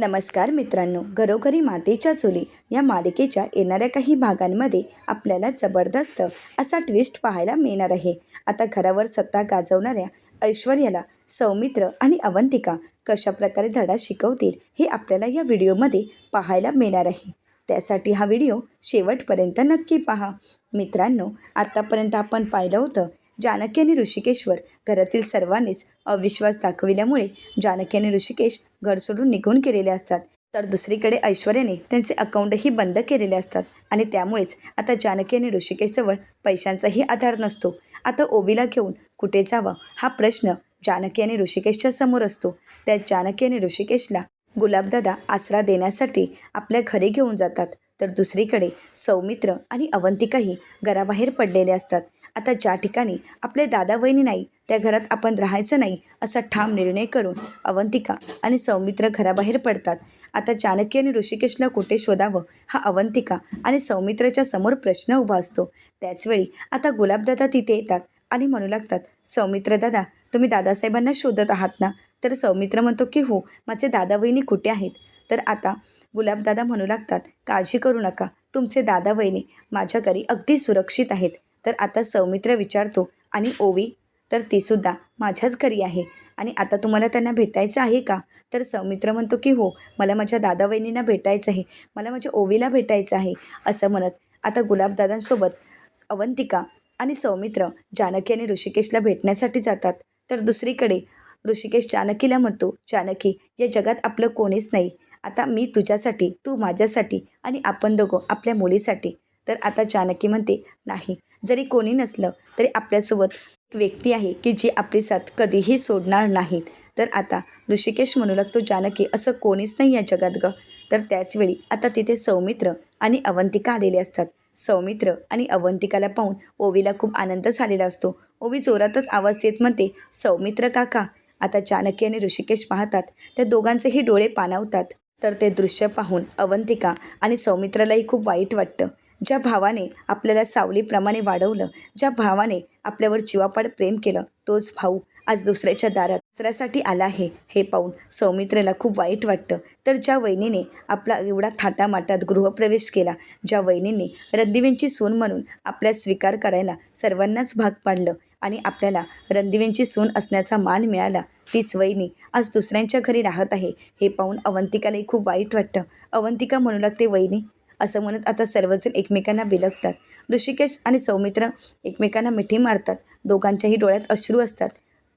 नमस्कार मित्रांनो, घरोघरी मातीच्या चुली या मालिकेच्या येणाऱ्या काही भागांमध्ये आपल्याला जबरदस्त असा ट्विस्ट पाहायला मिळणार आहे. आता घरावर सत्ता गाजवणाऱ्या ऐश्वर्याला सौमित्र आणि अवंतिका कशा प्रकारे धडा शिकवतील हे आपल्याला या व्हिडिओमध्ये पाहायला मिळणार आहे. त्यासाठी हा व्हिडिओ शेवटपर्यंत नक्की पहा. मित्रांनो, आत्तापर्यंत आपण पाहिलं होतं जानकी आणि ऋषिकेशवर घरातील सर्वांनीच अविश्वास दाखविल्यामुळे जानकी आणि ऋषिकेश घर सोडून निघून गेलेले असतात. तर दुसरीकडे ऐश्वर्याने त्यांचे अकाउंटही बंद केलेले असतात आणि त्यामुळेच आता जानकी आणि ऋषिकेशजवळ पैशांचाही आधार नसतो. आता ओवीला घेऊन कुठे जावं हा प्रश्न जानकी आणि ऋषिकेशच्या समोर असतो. त्या जानकी आणि ऋषिकेशला गुलाबदादा आसरा देण्यासाठी आपल्या घरी घेऊन जातात. तर दुसरीकडे सौमित्र आणि अवंतिकाही घराबाहेर पडलेले असतात. आता ज्या ठिकाणी आपले दादा वहिनी नाही त्या घरात आपण राहायचं नाही असा ठाम निर्णय करून अवंतिका आणि सौमित्र घराबाहेर पडतात. आता जानकी आणि ऋषिकेशला कुठे शोधावं हा अवंतिका आणि सौमित्रच्या समोर प्रश्न उभा असतो. त्याचवेळी आता गुलाबदादा तिथे येतात आणि म्हणू लागतात, सौमित्र दादा, तुम्ही दादासाहेबांना शोधत आहात ना? तर सौमित्र म्हणतो की हो, माझे दादा वहिनी कुठे आहेत? तर आता गुलाबदादा म्हणू लागतात, काळजी करू नका, तुमचे दादा वहिनी माझ्या घरी अगदी सुरक्षित आहेत. तर आता सौमित्र विचारतो, आणि ओवी? तर तीसुद्धा माझ्याच घरी आहे. आणि आता तुम्हाला त्यांना भेटायचं आहे का? तर सौमित्र म्हणतो की हो, मला माझ्या दादा वहिनींना भेटायचं आहे, मला माझ्या ओवीला भेटायचं आहे. असं म्हणत आता गुलाबदादांसोबत अवंतिका आणि सौमित्र जानकी आणि ऋषिकेशला भेटण्यासाठी जातात. तर दुसरीकडे ऋषिकेश जानकीला म्हणतो, जानकी, या जगात आपलं कोणीच नाही. आता मी तुझ्यासाठी, तू माझ्यासाठी आणि आपण दोघं आपल्या मुलीसाठी. तर आता जानकी म्हणते, नाही, जरी कोणी नसलं तरी आपल्यासोबत एक व्यक्ती आहे की जी आपली साथ कधीही सोडणार नाहीत. तर आता ऋषिकेश म्हणू लागतो, जानकी, असं कोणीच नाही या जगात गं. तर त्याचवेळी आता तिथे सौमित्र आणि अवंतिका आलेले असतात. सौमित्र आणि अवंतिकाला पाहून ओवीला खूप आनंद झालेला असतो. ओवी जोरातच आवाज देत म्हणते, सौमित्र काका. आता जानकी आणि ऋषिकेश पाहतात, त्या दोघांचेही डोळे पाणावतात. तर ते दृश्य पाहून अवंतिका आणि सौमित्रालाही खूप वाईट वाटतं. ज्या भावाने आपल्याला सावलीप्रमाणे वाढवलं, ज्या भावाने आपल्यावर जीवापाड प्रेम केलं, तोच भाऊ आज दुसऱ्याच्या दारात दसऱ्यासाठी आला आहे हे पाहून सौमित्रेला खूप वाईट वाटतं. तर ज्या वहिनीने आपला एवढा थाटामाटात गृहप्रवेश केला, ज्या वहिनींनी रणदिवेंची सून म्हणून आपल्या स्वीकार करायला सर्वांनाच भाग पाडलं आणि आपल्याला रणदिवेंची सून असण्याचा मान मिळाला, तीच वहिनी आज दुसऱ्यांच्या घरी राहत आहे हे पाहून अवंतिकालाही खूप वाईट वाटतं. अवंतिका म्हणू लागते, वहिनी, असं म्हणत आता सर्वजण एकमेकांना बिलगतात. ऋषिकेश आणि सौमित्र एकमेकांना मिठी मारतात. दोघांच्याही डोळ्यात अश्रू असतात.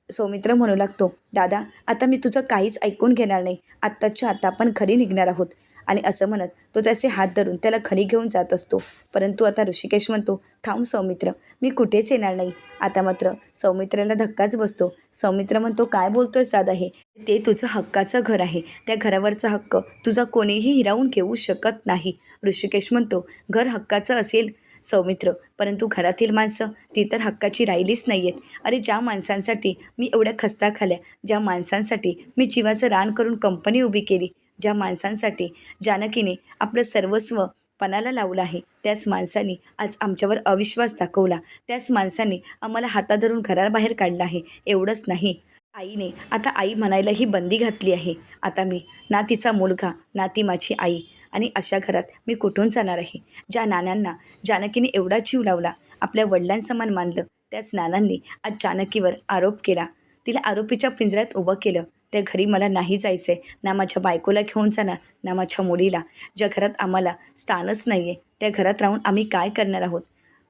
सौमित्र म्हणू लागतो, दादा, आता मी तुझं काहीच ऐकून घेणार नाही, आत्ताच्या आता आपण घरी निघणार आहोत. आणि असं म्हणत तो त्याचे हात धरून त्याला घरी घेऊन जात असतो. परंतु आता ऋषिकेश म्हणतो, थांब सौमित्र, मी कुठेच येणार नाही. आता मात्र सौमित्राला धक्काच बसतो. सौमित्र म्हणतो, काय बोलतोयस दादा, हे ते तुझं हक्काचं घर आहे, त्या घरावरचा हक्क तुझा कोणीही हिरावून घेऊ शकत नाही. ऋषिकेश म्हणतो, घर हक्काचं असेल सौमित्र, परंतु घरातील माणसं ती तर हक्काची राहिलीच नाही आहेत. अरे, ज्या माणसांसाठी मी एवढ्या खस्ता खाल्या, ज्या माणसांसाठी मी जीवाचं रान करून कंपनी उभी केली, ज्या माणसांसाठी जानकीने आपलं सर्वस्व पणाला लावलं आहे, त्याच माणसांनी आज आमच्यावर अविश्वास दाखवला, त्याच माणसांनी आम्हाला हातात धरून घराबाहेर काढलं आहे. एवढंच नाही, आईने आता आई म्हणायलाही बंदी घातली आहे. आता मी ना तिचा मुलगा ना ती माझी आई, आणि अशा घरात मी कुठून जाणार आहे? ज्या नानांना जानकीने एवढा जीव लावला, आपल्या वडिलांसमान मानलं, त्याच नानांनी आज जानकीवर आरोप केला, तिला आरोपीच्या पिंजऱ्यात उभं केलं. त्या घरी मला नाही जायचं आहे, ना माझ्या बायकोला घेऊन जाणार, ना माझ्या मुलीला. ज्या घरात आम्हाला स्थानच नाही आहे, त्या घरात राहून आम्ही काय करणार आहोत?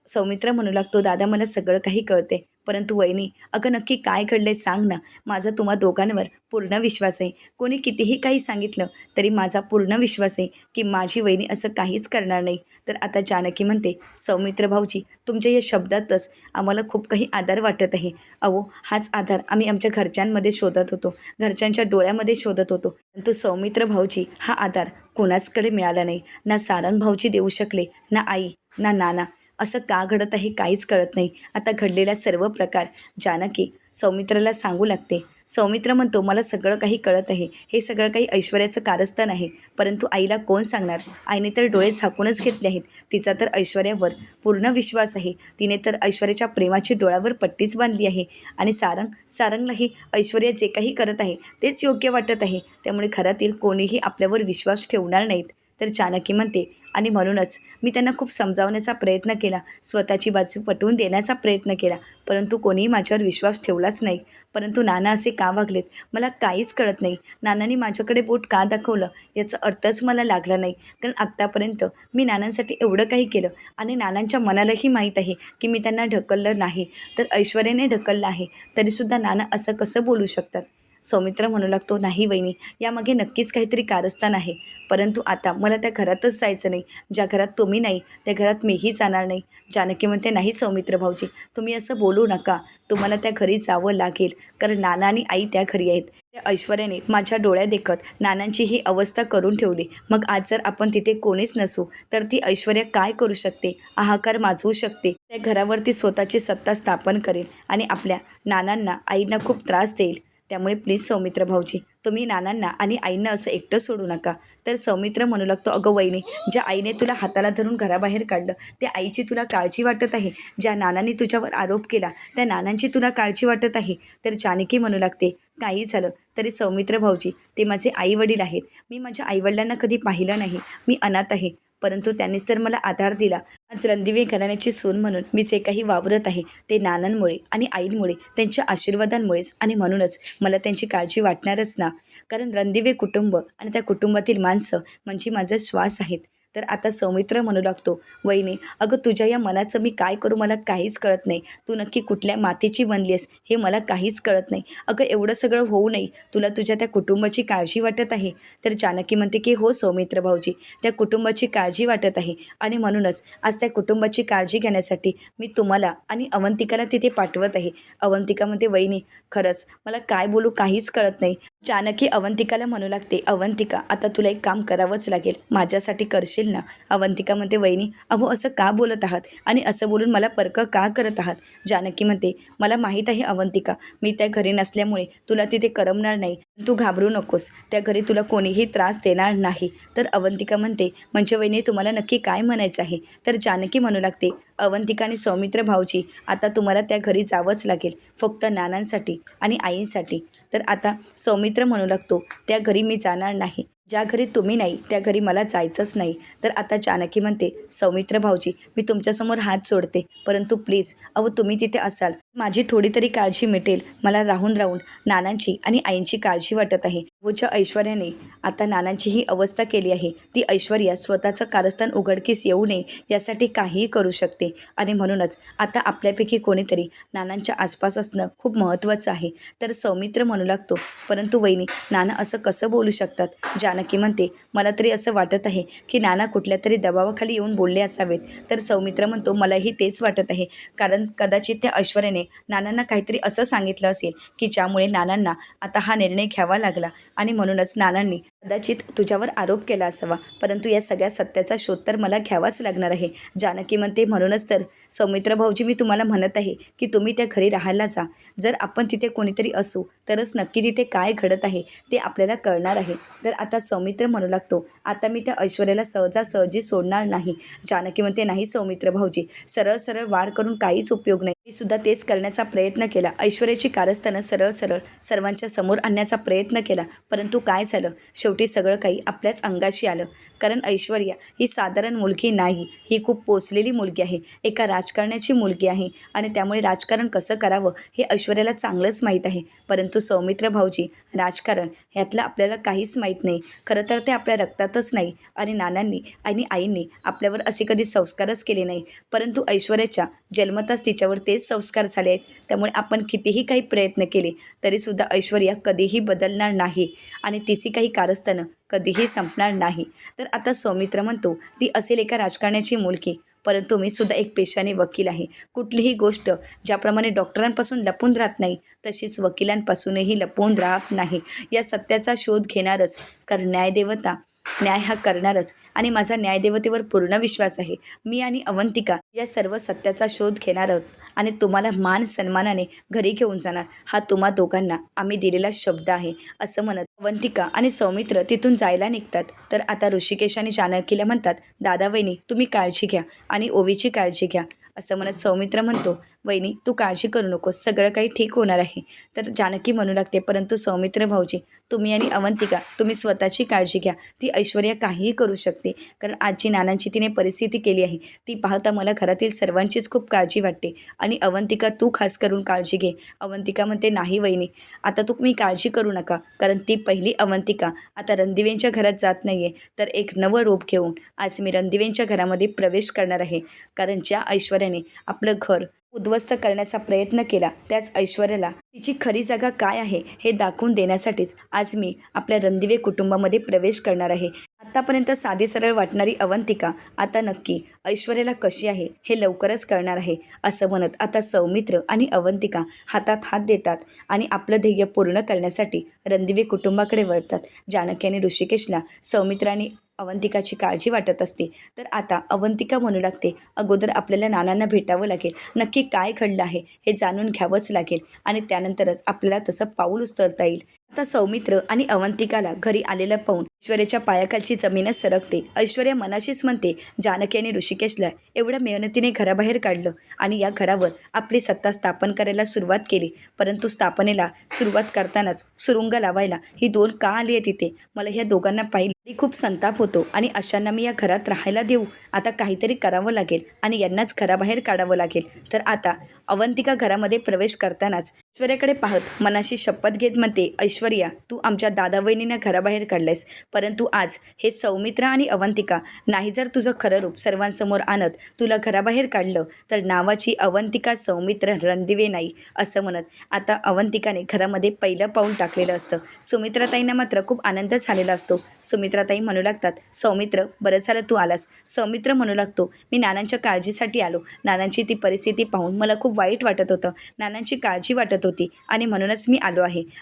सौमित्र म्हणू लागतो, दादा, मला सगळं काही कळते, परंतु वहिनी, अगं नक्की काय घडलंय सांग ना. माझा तुम्हा दोघांवर पूर्ण विश्वास आहे. कोणी कितीही काही सांगितलं तरी माझा पूर्ण विश्वास आहे की माझी वहिनी असं काहीच करणार नाही. तर आता जानकी म्हणते, सौमित्र भाऊजी, तुमच्या या शब्दातच आम्हाला खूप काही आधार वाटत आहे. अहो, हाच आधार आम्ही आमच्या घरच्यांमध्ये शोधत होतो, घरच्यांच्या डोळ्यामध्ये शोधत होतो, परंतु सौमित्र भाऊजी हा आधार कोणाचकडे मिळाला नाही. ना सारंग भाऊजी देऊ शकले, ना आई, ना नाना. असं का घडत आहे काहीच कळत नाही. आता घडलेला सर्व प्रकार जानकी सौमित्राला सांगू लागते. सौमित्र म्हणतो, मला सगळं काही कळत आहे, हे सगळं काही ऐश्वर्याचं कारस्थान आहे, परंतु आईला कोण सांगणार? आईने तर डोळे झाकूनच घेतले आहेत. तिचा तर ऐश्वर्यावर पूर्ण विश्वास आहे. तिने तर ऐश्वर्याच्या प्रेमाची डोळ्यावर पट्टीच बांधली आहे. आणि सारंगलाही ऐश्वर्या जे काही करत आहे तेच योग्य वाटत आहे. त्यामुळे घरातील कोणीही आपल्यावर विश्वास ठेवणार नाहीत. तर जानकी म्हणते, आणि म्हणूनच मी त्यांना खूप समजावण्याचा प्रयत्न केला, स्वतःची बाजू पटवून देण्याचा प्रयत्न केला, परंतु कोणीही माझ्यावर विश्वास ठेवलाच नाही. परंतु नाना असे का वागलेत मला काहीच कळत नाही. नानांनी माझ्याकडे बोट का दाखवलं याचा अर्थच मला लागला नाही. कारण आत्तापर्यंत मी नानांसाठी एवढं काही केलं आणि नानांच्या मनालाही माहीत आहे की मी त्यांना ढकललं नाही, तर ऐश्वर्याने ढकललं आहे. तरीसुद्धा नाना असं कसं बोलू शकतात? सौमित्र म्हणू लागतो, नाही वहिनी, यामागे नक्कीच काहीतरी कारस्थान आहे. परंतु आता मला त्या घरातच जायचं नाही. ज्या घरात तुम्ही नाही त्या घरात मीही जाणार नाही. जानकी म्हणते, नाही सौमित्र भाऊजी, तुम्ही असं बोलू नका. तुम्हाला त्या घरी जावं लागेल, कारण नाना आणि आई त्या घरी आहेत. त्या ऐश्वर्याने माझ्या डोळ्यादेखत नानांची ही अवस्था करून ठेवली. मग आज जर आपण तिथे कोणीच नसू तर ती ऐश्वर्या काय करू शकते? हाहाकार माजवू शकते. त्या घरावरती स्वतःची सत्ता स्थापन करेल आणि आपल्या नानांना आईंना खूप त्रास देईल. त्यामुळे प्लीज सौमित्र भाऊजी, तुम्ही नानांना आणि आईंना असं एकटं सोडू नका. तर सौमित्र म्हणू लागतो, अगं वहिनी, ज्या आईने तुला हाताला धरून घराबाहेर काढलं त्या आईची तुला काळजी वाटत आहे? ज्या नानांनी तुझ्यावर आरोप केला त्या नानांची तुला काळजी वाटत आहे? तर जानकी म्हणू लागते, काही झालं तरी सौमित्र भाऊजी ते माझे आईवडील आहेत. मी माझ्या आईवडिलांना कधी पाहिलं नाही. मी अनाथ आहे, परंतु त्यांनीच तर मला आधार दिला. आज रणदिवे घराण्याची सून म्हणून मी जे काही वावरत आहे ते नानांमुळे आणि आईंमुळे, त्यांच्या आशीर्वादांमुळेच. आणि म्हणूनच मला त्यांची काळजी वाटणारच ना, कारण रणदिवे कुटुंब आणि त्या कुटुंबातील माणसं म्हणजे माझा श्वास आहेत. तर आता सौमित्र म्हणू लागतो, वहिनी, अगं तुझ्या या मनाचं मी काय करू मला काहीच कळत नाही. तू नक्की कुठल्या मातीची बनली आहेस हे मला काहीच कळत नाही. अगं एवढं सगळं होऊ नये, तुला तुझ्या त्या कुटुंबाची काळजी वाटत आहे? तर जानकी म्हणते की हो सौमित्र भाऊजी, त्या कुटुंबाची काळजी वाटत आहे आणि म्हणूनच आज त्या कुटुंबाची काळजी घेण्यासाठी मी तुम्हाला आणि अवंतिकाला तिथे पाठवत आहे. अवंतिका म्हणते, वहिनी खरंच मला काय बोलू काहीच कळत नाही. जानकी अवंतिकाला म्हणू लागते, अवंतिका आता तुला एक काम करावंच लागेल, माझ्यासाठी करशील ना? अवंतिका म्हणते, वहिनी अहो असं का बोलत आहात आणि असं बोलून मला पर्क का करत आहात? जानकी म्हणते, मला माहीत आहे अवंतिका, मी त्या घरी नसल्यामुळे तुला तिथे करमणार नाही. तू घाबरू नकोस, त्या घरी तुला कोणीही त्रास देणार नाही. तर अवंतिका म्हणते, म्हणजे वहिनी तुम्हाला नक्की काय म्हणायचं आहे? तर जानकी म्हणू लागते, अवंतिका आणि सौमित्र भाऊजी, आता तुम्हाला त्या घरी जावंच लागेल, फक्त नानांसाठी आणि आईंसाठी. तर आता सौमित्र म्हणू लागतो, त्या घरी मी जाणार नाही. ज्या घरी तुम्ही नाही त्या घरी मला जायचंच नाही. तर आता जानकी म्हणते, सौमित्र भाऊजी मी तुमच्यासमोर हात जोडते, परंतु प्लीज अहो तुम्ही तिथे असाल माझी थोडी तरी काळजी मिटेल. मला राहून राहून नानांची आणि आईंची काळजी वाटत आहे. ज्या ऐश्वर्याने आता नानांची ही अवस्था केली आहे ती ऐश्वर्या स्वतःचं कारस्थान उघडकीस येऊ नये यासाठी काहीही करू शकते. आणि म्हणूनच आता आपल्यापैकी कोणीतरी नानांच्या आसपास असणं खूप महत्त्वाचं आहे. तर सौमित्र म्हणू लागतो, परंतु वहिनी नाना असं कसं बोलू शकतात? जानकी म्हणते, मला तरी असं वाटत आहे की नाना कुठल्या तरी दबावाखाली येऊन बोलले असावेत. तर सौमित्र म्हणतो, मलाही तेच वाटत आहे, कारण कदाचित त्या ऐश्वर्याने नानांना काहीतरी असं सांगितलं असेल की ज्यामुळे नानांना आता हा निर्णय घ्यावा लागला आणि म्हणूनच नानांनी कदाचित तुझ्यावर आरोप केला असावा. परंतु या सगळ्या सत्याचा शोध तर मला घ्यावाच लागणार आहे. जानकी म्हणते, म्हणूनच तर सौमित्र भाऊजी मी तुम्हाला म्हणत आहे की तुम्ही त्या घरी राहायला जा. जर आपण तिथे कोणीतरी असू तरच नक्की तिथे काय घडत आहे ते आपल्याला कळणार आहे. तर आता सौमित्र म्हणू लागतो, आता मी त्या ऐश्वर्याला सहजासहजी सोडणार नाही. जानकी म्हणते, नाही सौमित्र भाऊजी, सरळ सरळ वार करून काहीच उपयोग नाही. मी सुद्धा तेच करण्याचा प्रयत्न केला. ऐश्वर्याची कारस्थानं सरळ सरळ सर्वांच्या समोर आणण्याचा प्रयत्न केला, परंतु काय झालं, शेवटी सगळं काही आपल्याच अंगाशी आलं. कारण ऐश्वर्या ही साधारण मुलगी नाही, ही खूप पोचलेली मुलगी आहे, एका राजकारण्याची मुलगी आहे आणि त्यामुळे राजकारण कसं करावं हे ऐश्वर्याला चांगलंच माहीत आहे. परंतु सौमित्र भाऊजी, राजकारण ह्यातलं आपल्याला काहीच माहीत नाही. खरं तर ते आपल्या रक्तातच नाही आणि नानांनी आणि आईंनी आपल्यावर असे कधी संस्कारच केले नाही, परंतु ऐश्वर्याच्या जन्मताच तिच्यावर तेच संस्कार झाले आहेत. त्यामुळे आपण कितीही काही प्रयत्न केले तरीसुद्धा ऐश्वर्या कधीही बदलणार नाही आणि तिची काही कारस्थानं कधीही संपणार नाही. तर आता सौमित्र म्हणतो, ती असेल एका राजकारण्याची मुलगी, परंतु मी सुद्धा एक पेशाने वकील आहे. कुठलीही गोष्ट ज्याप्रमाणे डॉक्टरांपासून लपून राहत नाही तशीच वकिलांपासूनही लपवून राहत नाही. या सत्याचा शोध घेणारच, कारण न्यायदेवता न्याय हा करणारच आणि माझा न्यायदेवतेवर पूर्ण विश्वास आहे. मी आणि अवंतिका या सर्व सत्याचा शोध घेणार आहोत आणि तुम्हाला मान सन्मानाने घरी घेऊन जाणार, हा तुम्हा दोघांना आम्ही दिलेला शब्द आहे, असं म्हणत अवंतिका आणि सौमित्र तिथून जायला निघतात. तर आता ऋषिकेश आणि जानकीला म्हणतात, दादा वहिनी तुम्ही काळजी घ्या आणि ओवीची काळजी घ्या, असं म्हणत सौमित्र म्हणतो, वहिनी तू काळजी करू नकोस, सगळं काही ठीक होणार आहे. तर जानकी म्हणू लागते, परंतु सौमित्र भाऊजी तुम्ही आणि अवंतिका तुम्ही स्वतःची काळजी घ्या. ती ऐश्वर्या काहीही करू शकते, कारण आजची नानांची तिने परिस्थिती केली आहे ती पाहता मला घरातील सर्वांचीच खूप काळजी वाटते. आणि अवंतिका तू खास करून काळजी घे. अवंतिका म्हणते, नाही वहिनी आता तुम्ही काळजी करू नका, कारण ती पहिली अवंतिका आता रणदिवेंच्या घरात जात नाही आहे, तर एक नवं रूप घेऊन आज मी रणदिवेंच्या घरामध्ये प्रवेश करणार आहे. कारण ज्या ऐश्वर्याने आपलं घर उद्ध्वस्त करण्याचा प्रयत्न केला, त्याच ऐश्वर्याला तिची खरी जागा काय आहे हे दाखवून देण्यासाठीच आज मी आपल्या रणदिवे कुटुंबामध्ये प्रवेश करणार आहे. आत्तापर्यंत साधी सरळ वाटणारी अवंतिका आता नक्की ऐश्वर्याला कशी आहे हे लवकरच कळणार आहे, असं म्हणत आता सौमित्र आणि अवंतिका हातात हात देतात आणि आपलं ध्येय पूर्ण करण्यासाठी रणदिवे कुटुंबाकडे वळतात. जानकी आणि ऋषिकेशला सौमित्र आणि अवंतिकाची काळजी वाटत असते. तर आता अवंतिका म्हणू लागते, अगोदर आपल्याला नानांना भेटावं लागेल, नक्की काय घडलं आहे हे जाणून घ्यावंच लागेल आणि त्यानंतरच आपल्याला तसं पाऊल उचलता येईल. आता सौमित्र आणि अवंतिकाला घरी आलेलं पाहून ऐश्वर्याच्या पायाखालची जमीनच सरकते. ऐश्वर्या मनाशीच म्हणते, जानकी आणि ऋषिकेशला एवढ्या मेहनतीने घराबाहेर काढलं आणि या घरावर आपली सत्ता स्थापन करायला सुरुवात केली, परंतु स्थापनेला सुरुवात करतानाच सुरुंग लावायला ही दोन का आली आहे तिथे? मला ह्या दोघांना पाहिली खूप संताप होतो आणि अशांना मी या घरात राहायला देऊ? आता काहीतरी करावं लागेल आणि यांनाच घराबाहेर काढावं लागेल. तर आता अवंतिका घरामध्ये प्रवेश करतानाच ऐश्वर्याकडे पाहत मनाशी शपथ घेत म्हणते, ऐश्वर्या तू आमच्या दादा वहिनींना घराबाहेर काढलंयस, परंतु आज हे सौमित्र आणि अवंतिका नाही जर तुझं खरं रूप सर्वांसमोर आणत तुला घराबाहेर काढलं तर नावाची अवंतिका सौमित्र रणदिवे नाही, असं म्हणत आता अवंतिकाने घरामध्ये पहिलं पाऊल टाकलेलं असतं. सुमित्राताईंना मात्र खूप आनंद झालेला असतो. सुमित्राताई म्हणू लागतात, सौमित्र बरं झालं तू आलास. सौमित्र म्हणू लागतो, मी नानांच्या काळजीसाठी आलो. नानांची ती परिस्थिती पाहून मला खूप वाईट वाटत होतं, नानांची काळजी वाटत होती आणि म्हणूनच मी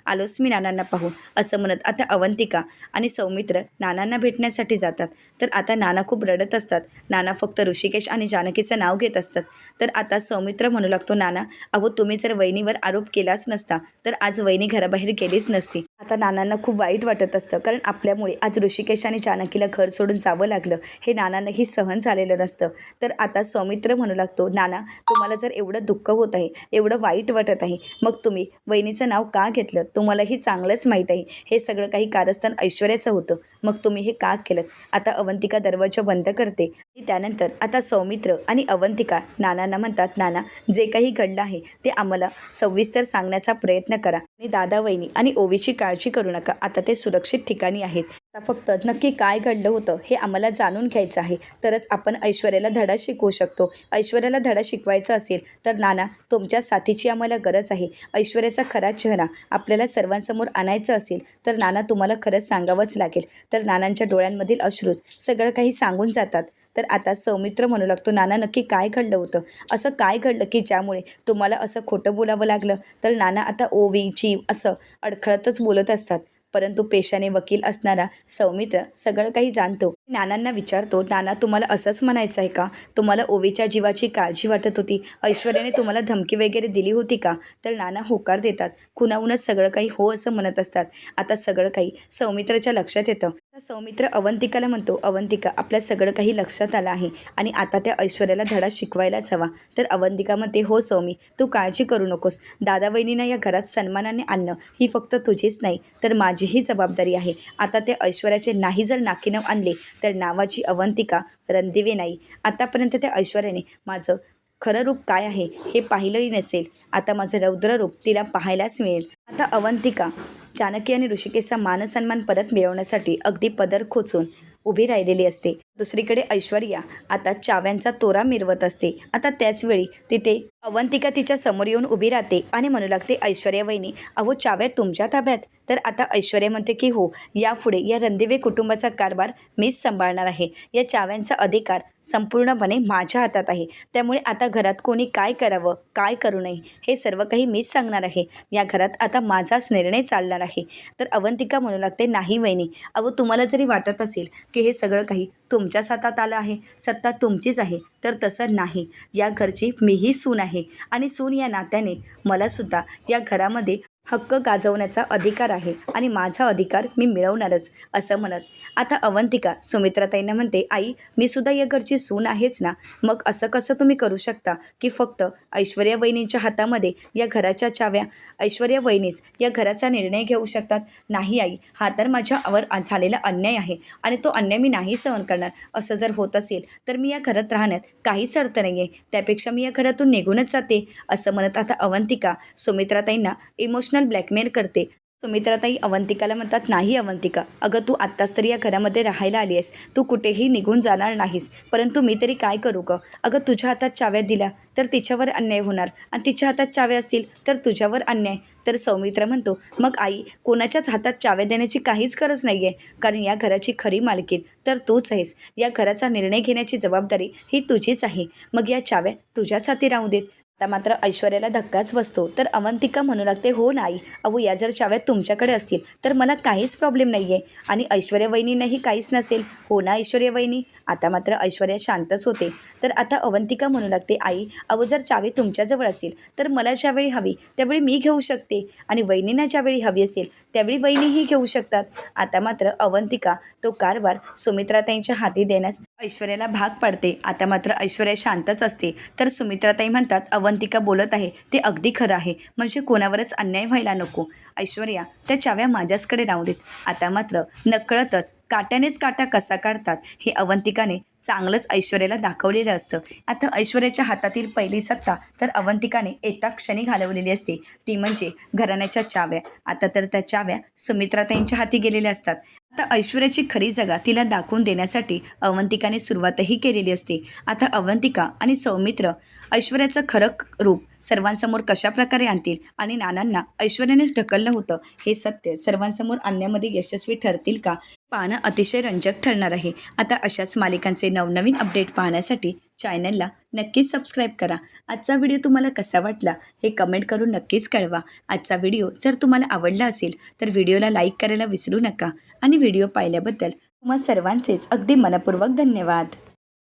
आलोच मी नानांना पाहून, असं म्हणत आता अवंतिका आणि सौमित्र नानांना भेटण्यासाठी जातात. तर आता नाना खूप रडत असतात. नाना फक्त ऋषिकेश आणि जानकीचं नाव घेत असतात. तर आता सौमित्र म्हणू लागतो, नाना अहो तुम्ही जर वहिनीवर आरोप केलाच नसता तर आज वहिनी घराबाहेर गेलीच नसती. आता नानांना खूप वाईट वाटत असतं, कारण आपल्यामुळे आज ऋषिकेश आणि जानकीला घर सोडून जावं लागलं, हे नानांनाही सहन झालेलं नसतं. तर आता सौमित्र म्हणू लागतो, नाना तुम्हाला जर एवढं दुःख होत आहे, एवढं वाईट वाटत आहे, मग तुम्ही वहिनीचं नाव का घेतलं? तुम्हालाही चांगलंच माहीत आहे हे सगळं काही कारस्थान ऐश्वर्याचं होतं, मग तुम्ही हे का केलं? आता अवंतिका दरवाजा बंद करते आणि त्यानंतर आता सौमित्र आणि अवंतिका नानांना म्हणतात, नाना जे काही घडलं आहे ते आम्हाला सविस्तर सांगण्याचा प्रयत्न करा आणि दादा वहिनी आणि ओवीची काळजी करू नका, आता ते सुरक्षित ठिकाणी आहेत. आता फक्त नक्की काय घडलं होतं हे आम्हाला जाणून घ्यायचं आहे, तरच आपण ऐश्वर्याला धडा शिकवू शकतो. ऐश्वर्याला धडा शिकवायचा असेल तर नाना तुमच्या साथीची आम्हाला गरज आहे. ऐश्वर्याचा खरा चेहरा आपल्याला सर्वांसमोर आणायचा असेल तर नाना तुम्हाला खरंच सांगावंच लागेल. तर नानांच्या डोळ्यांमधील अश्रूच सगळं काही सांगून जातात. तर आता सौमित्र म्हणू लागतो, नाना नक्की काय घडलं होतं? असं काय घडलं की ज्यामुळे तुम्हाला असं खोटं बोलावं लागलं? तर नाना आता ओवी जीव असं अडखळतच बोलत असतात, परंतु पेशाने वकील असणारा सौमित्र सगळं काही जाणतो. नानांना विचारतो, नाना तुम्हाला असंच म्हणायचं आहे का? तुम्हाला ओवीच्या जीवाची काळजी वाटत होती? ऐश्वर्याने तुम्हाला धमकी वगैरे दिली होती का? तर नाना होकार देतात. खुणावूनच सगळं काही हो असं म्हणत असतात. आता सगळं काही सौमित्राच्या लक्षात येतं. सौमित्र अवंतिकाला म्हणतो, अवंतिका आपल्या सगळं काही लक्षात आलं आहे आणि आता त्या ऐश्वर्याला धडा शिकवायलाच हवा. तर अवंतिका म्हणते, हो सौमी तू काळजी करू नकोस. दादा वहिनींना या घरात सन्मानाने आणणं ही फक्त तुझीच नाही तर माझीही जबाबदारी आहे. आता त्या ऐश्वर्याचे नाही जर नाकीनव आणले तर नावाची अवंतिका रणदिवे नाही. आतापर्यंत त्या ऐश्वर्याने माझं खरं रूप काय आहे हे पाहिलंही नसेल, आता माझं रौद्र रूप तिला पाहायलाच मिळेल. आता अवंतिका जानकी आणि ऋषिकेशचा मानसन्मान परत मिळवण्यासाठी अगदी पदर खोचून उभी राहिलेली असते. दुसरीकडे ऐश्वर्या आता चाव्यांचा तोरा मिरवत असते. आता त्याचवेळी तिथे अवंतिका तिच्या समोर येऊन उभी राहते आणि म्हणू लागते, ऐश्वर्या वहिनी अहो चाव्या तुमच्या ताब्यात? तर आता ऐश्वर्या म्हणते की हो, यापुढे या रणदिवे कुटुंबाचा कारभार मीच सांभाळणार आहे. या चाव्यांचा अधिकार संपूर्णपणे माझ्या हातात आहे. त्यामुळे आता घरात कोणी काय करावं, काय करू नये हे सर्व काही मीच सांगणार आहे. या घरात आता माझाच निर्णय चालणार आहे. तर अवंतिका म्हणू लागते, नाही वहिनी, अहो तुम्हाला जरी वाटत असेल की हे सगळं काही तुमच्याच हातात आलं आहे, सत्ता तुमचीच आहे, तर तसं नाही. या घरची मीही सून आहे आणि सून या नात्याने मलासुद्धा या घरामध्ये हक्क गाजवण्याचा अधिकार आहे आणि माझा अधिकार मी मिळवणारच, असं म्हणत आता अवंतिका सुमित्राताईंना म्हणते, आई मी सुद्धा या घरची सून आहेच ना, मग असं कसं तुम्ही करू शकता की फक्त ऐश्वर्या वहिनींच्या हातामध्ये या घराच्या चाव्या ऐश्वर्या वहिनीच या घराचा निर्णय घेऊ शकतात? नाही आई, हा तर माझ्यावर झालेला अन्याय आहे आणि तो अन्याय मी नाही सहन करणार. असं जर होत असेल तर मी या घरात राहण्यात काहीच अर्थ नाही आहे, त्यापेक्षा मी या घरातून निघूनच जाते, असं म्हणत आता अवंतिका सुमित्राताईंना इमोशनल ब्लॅकमेल करते. सुमित्राताई अवंतिकाला म्हणतात, नाही अवंतिका, अगं तू आत्ताच तरी या घरामध्ये राहायला आली आहेस, तू कुठेही निघून जाणार नाहीस, परंतु मी तरी काय करू गं? अगं तुझ्या हातात चाव्या दिल्या तर तिच्यावर अन्याय होणार आणि तिच्या हातात चाव्या असतील तर तुझ्यावर अन्याय. तर सौमित्र म्हणतो, मग आई कोणाच्याच हातात चाव्या देण्याची काहीच गरज नाही आहे, कारण या घराची खरी मालकीण तर तूच आहेस. या घराचा निर्णय घेण्याची जबाबदारी ही तुझीच आहे, मग या चाव्या तुझ्याच हाती राहू देत. आता मात्र ऐश्वर्याला धक्काच बसतो. तर अवंतिका म्हणू लागते, हो नाही, अहो या जर चाव्या तुमच्याकडे असतील तर मला काहीच प्रॉब्लेम नाही आहे आणि ऐश्वर्या वहिनींनाही काहीच नसेल, हो ना ऐश्वर्या वहिनी? आता मात्र ऐश्वर्या शांतच होते. तर आता अवंतिका म्हणू लागते, आई अहो जर चावी तुमच्याजवळ असेल तर मला ज्यावेळी हवी त्यावेळी मी घेऊ शकते आणि वहिनींना ज्यावेळी हवी असेल त्यावेळी वहिनीही घेऊ शकतात. आता मात्र अवंतिका तो कारभार सुमित्राताईंच्या हाती देण्यास ऐश्वर्याला भाग पाडते. आता मात्र ऐश्वर्या शांतच असते. तर सुमित्राताई म्हणतात, अवंतिका बोलत आहे ते अगदी खरं आहे, म्हणजे कोणावरच अन्याय व्हायला नको. ऐश्वर्या त्या चाव्या माझ्याचकडे राहू देत. आता मात्र नकळतच काट्यानेच काटा कसा काढतात हे अवंतिकाने चांगलंच ऐश्वर्याला दाखवलेलं असतं. आता ऐश्वर्याच्या हातातील पहिली सत्ता तर अवंतिकाने एका क्षणी घालवलेली असते, ती म्हणजे घराण्याच्या चाव्या. आता तर त्या चाव्या सुमित्राताईंच्या हाती गेलेल्या असतात. आता ऐश्वर्याची खरी जागा तिला दाखवून देण्यासाठी अवंतिकाने सुरुवातही केलेली असते. आता अवंतिका आणि सौमित्र ऐश्वर्याचं खरं रूप सर्वांसमोर कशा प्रकारे आणतील आणि नानांना ऐश्वर्यानेच ढकललं होतं हे सत्य सर्वांसमोर आणण्यामध्ये यशस्वी ठरतील का, पाहणं अतिशय रंजक ठरणार आहे. आता अशाच मालिकांचे नवनवीन अपडेट पाहण्यासाठी चॅनलला नक्कीच सबस्क्राईब करा. आजचा व्हिडिओ तुम्हाला कसा वाटला हे कमेंट करून नक्कीच कळवा. आजचा व्हिडिओ जर तुम्हाला आवडला असेल तर व्हिडिओला लाईक करायला विसरू नका आणि व्हिडिओ पाहिल्याबद्दल तुम्हा सर्वांचेच अगदी मनपूर्वक धन्यवाद.